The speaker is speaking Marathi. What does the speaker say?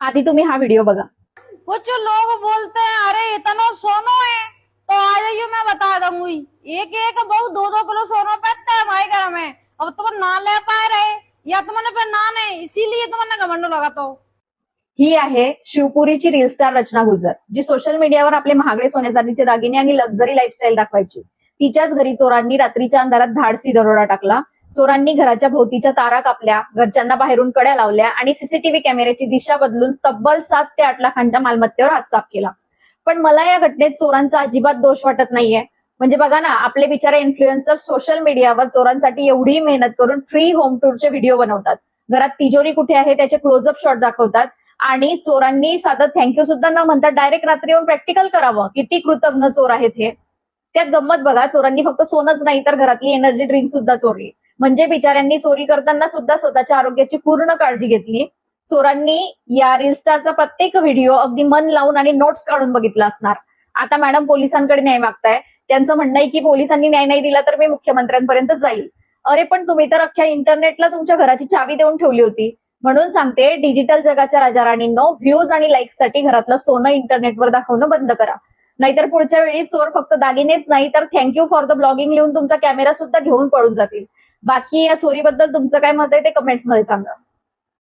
आधी तुम्ही हा व्हिडिओ बघा। कुछ लोग बोलते हैं अरे इतना सोना है तो आ जाइए मैं बता दूंगी। एक एक बहु 2-2 किलो सोना पहनता है हमारे घर में। अब तुम ना ले पा रहे या तुम्हारे पे ना नहीं इसीलिए तुम्हारे घमंड लगा तो। ही आहे शिवपुरीची रील स्टार रचना गुजर, जी सोशल मीडियावर आपले महागडे सोने चांदीचे दागिने आणि लक्झरी लाईफस्टाईल दाखवायची। तिच्याच घरी चोरांनी रात्रीच्या अंधारात धाडसी दरोडा टाकला। चोरांनी घराच्या भोवतीच्या तारा कापल्या, घरच्यांना बाहेरून कड्या लावल्या आणि सीसीटीव्ही कॅमेऱ्याची दिशा बदलून तब्बल 7 ते 8 लाखांच्या मालमत्तेवर हात साफ केला। पण मला या घटनेत चोरांचा अजिबात दोष वाटत नाहीये। म्हणजे बघा ना, आपले बिचारे इन्फ्लुएन्सर सोशल मीडियावर चोरांसाठी एवढी मेहनत करून फ्री होम टूरचे व्हिडिओ बनवतात, घरात तिजोरी कुठे आहे त्याचे क्लोजअप शॉट दाखवतात आणि चोरांनी साधं थँक्यू सुद्धा न म्हणता डायरेक्ट रात्री येऊन प्रॅक्टिकल करावं, किती कृतज्ञ चोर आहेत हे। त्यात गंमत बघा, चोरांनी फक्त सोनच नाही तर घरातली एनर्जी ड्रिंक सुद्धा चोरली। म्हणजे बिचाऱ्यांनी चोरी करताना सुद्धा स्वतःच्या आरोग्याची पूर्ण काळजी घेतली। चोरांनी या रील स्टारचा प्रत्येक व्हिडिओ अगदी मन लावून आणि नोट्स काढून बघितला असणार। आता मॅडम पोलिसांकडे न्याय मागताय। त्यांचं म्हणणं आहे की पोलिसांनी न्याय नाही दिला तर मी मुख्यमंत्र्यांपर्यंत जाईल। अरे पण तुम्ही तर अख्ख्या इंटरनेटला तुमच्या घराची चावी देऊन ठेवली होती। म्हणून सांगते, डिजिटल जगाच्या राजाराणींनो, व्ह्यूज आणि लाईक्ससाठी घरातलं सोनं इंटरनेटवर दाखवणं बंद करा। नाहीतर पुढच्या वेळी चोर फक्त दागिनेच नाही तर थँक्यू फॉर द ब्लॉगिंग लिहून तुमचा कॅमेरा सुद्धा घेऊन पळून जातील। बाकी या चोरीबद्दल तुमचं काय मत आहे ते कमेंट्समध्ये सांगा।